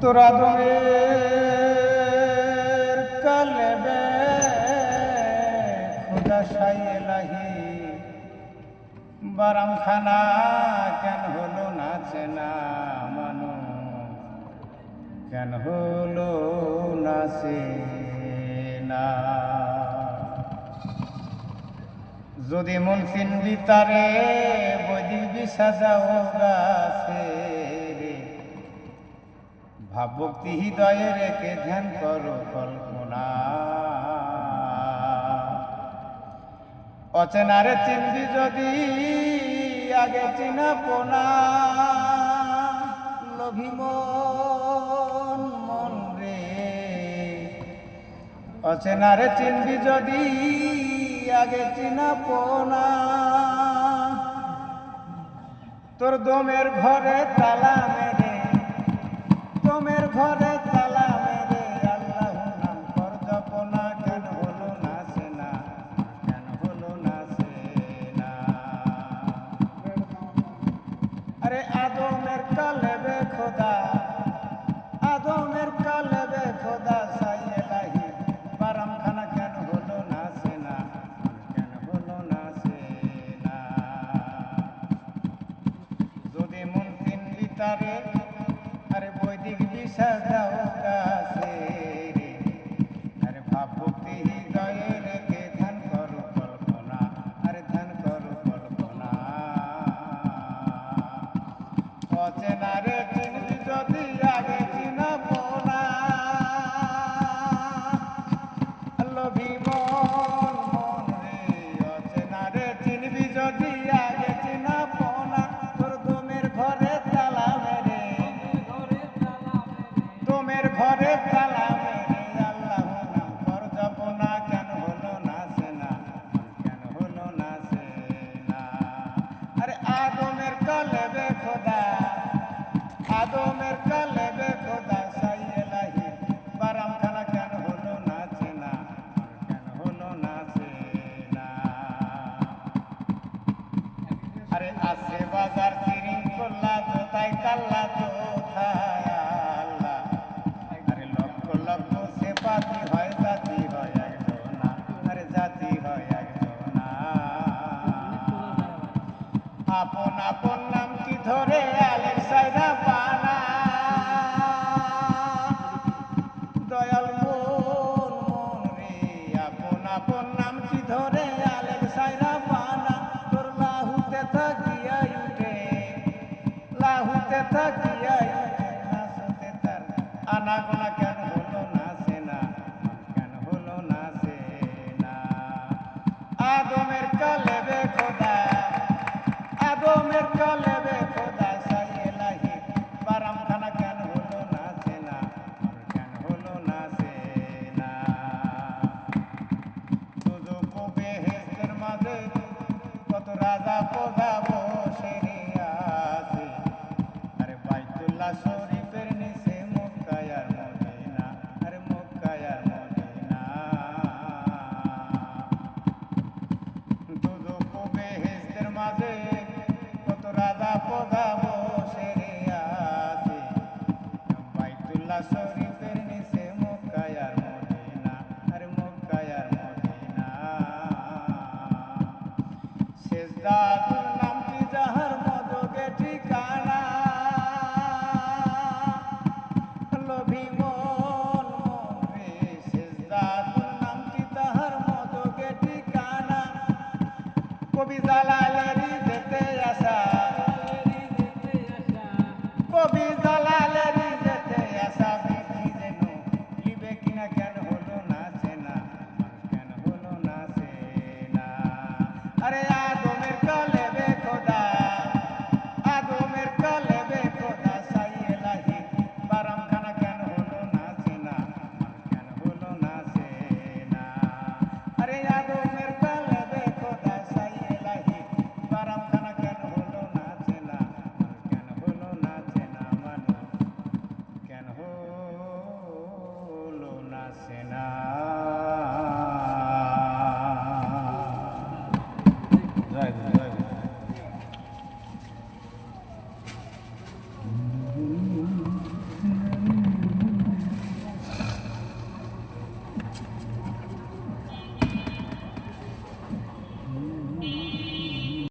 তোরা দমের কালেবে খুদা সাইয়ে লাহি বারাম খানা কেন হলো না চেনা মানুষ কেন হলো না চেনা যদি মন চিনবি তারে বৈদিক বিষা যাও গাছে ভাব ভক্তি হৃদয়ে রেখে ধ্যান করো কল্পনা অচেনারে চিনবি যদি আগে চিনা পোনা লোভী মন মন রে অচেনারে চিনবি যদি আগে চিনা পোনা তোর দমের ঘরে তালা মেরে দমের ঘরে তালা মেরে আল্লাহ নাম কর জপনা কেন হলো না সেনা কেন হলো না সেনা আরে আদমের কালেবে খোদা আদমের কালেবে খোদা সাইয়ে লাহি বারাম খানা কেন হলো না সেনা কেন হলো না সেনা যদি মন চিনবি তারে আরে বৈদিক বিষা যাও গাছে আরে ভাব ভক্তি হৃদয়ে রেখে ধ্যান করো কল্পনা আরে ধ্যান করো কল্পনা অচেনারে চিনবি যদি আগে চিনাবো না লোভী মন মন রে অচেনারে চিনবি যদি আগে চিনাবো না তোর দমের ঘরে তালা মেরে দমের ঘরে তালা মেরে আল্লাহ নাম কর জপনা কেন হলো না সেনা কেন হলো না সেনা আরে আদমের কালেবে খোদা আদমের কালেবে খোদা সাইয়ে লাহি বারাম খানা কেন হলো না চেনা কেন হলো না চেনা আরে আসে বাজার তিরিং করলা জোতাই কাল্লা জোথায় আল্লাহ আরে লক্ষ লক্ষ সে পাতি হয় জাতি হয় একজনা আরে জাতি হয় একজনা আপন আপন নাম কি ধরে আলের সাইরা পানা দয়াল মন মন রে আপন আপন নাম কি ধরে আলের সাইরা পানা তোর লাহুতে থাকিয়াই উঠে লাহুতে থাকিয়াই উঠে নাচতে তার আনাগোনা কেন হলো না সেনা কেন হলো না সেনা আদমের কালেবে খোদা আদমের কালেবে খোদা সাইয়ে লাহি বারাম খানা কেন হলো না সেনা কেন হলো না সেনা দুজক বেহেশতের মাঝে কত রাজা প্রজা বসে রে আছে আরে বাইতুল্লাহ শরীফের নিচে মক্কায় আর মদিনা আরে মক্কায় আর মদিনা দুজক বেহেশতের মাঝে কত রাজা প্রজা বসে রে আছে বাইতুল্লাহ শরীফের নিচে মক্কায় আর মদিনা আরে মক্কায় আর মদিনা সেজদাতুল নামটি যাহার মদকে ঠিকানা লোভী মন মন রে সেজদাতুল নামটি তাহার মদকে ঠিকানা কবি জালালেরই যেতে আসা কবি জালালেরই যেতে আসা বিধি যেন লিবে কিনা কেন হলো না চেনা কেন হলো না চেনা আরে আদমের কালেবে খোদা আদমের কালেবে খোদা সাইয়ে লাহি বারাম খানা কেন হলো না চেনা কেন হলো না চেনা আরে আদমের কালেবে খোদা সাইয়ে লাহি বারাম খানা কেন হলো না চেনা কেন হলো না চেনা মানুষ কেন হলো না চেনা জয়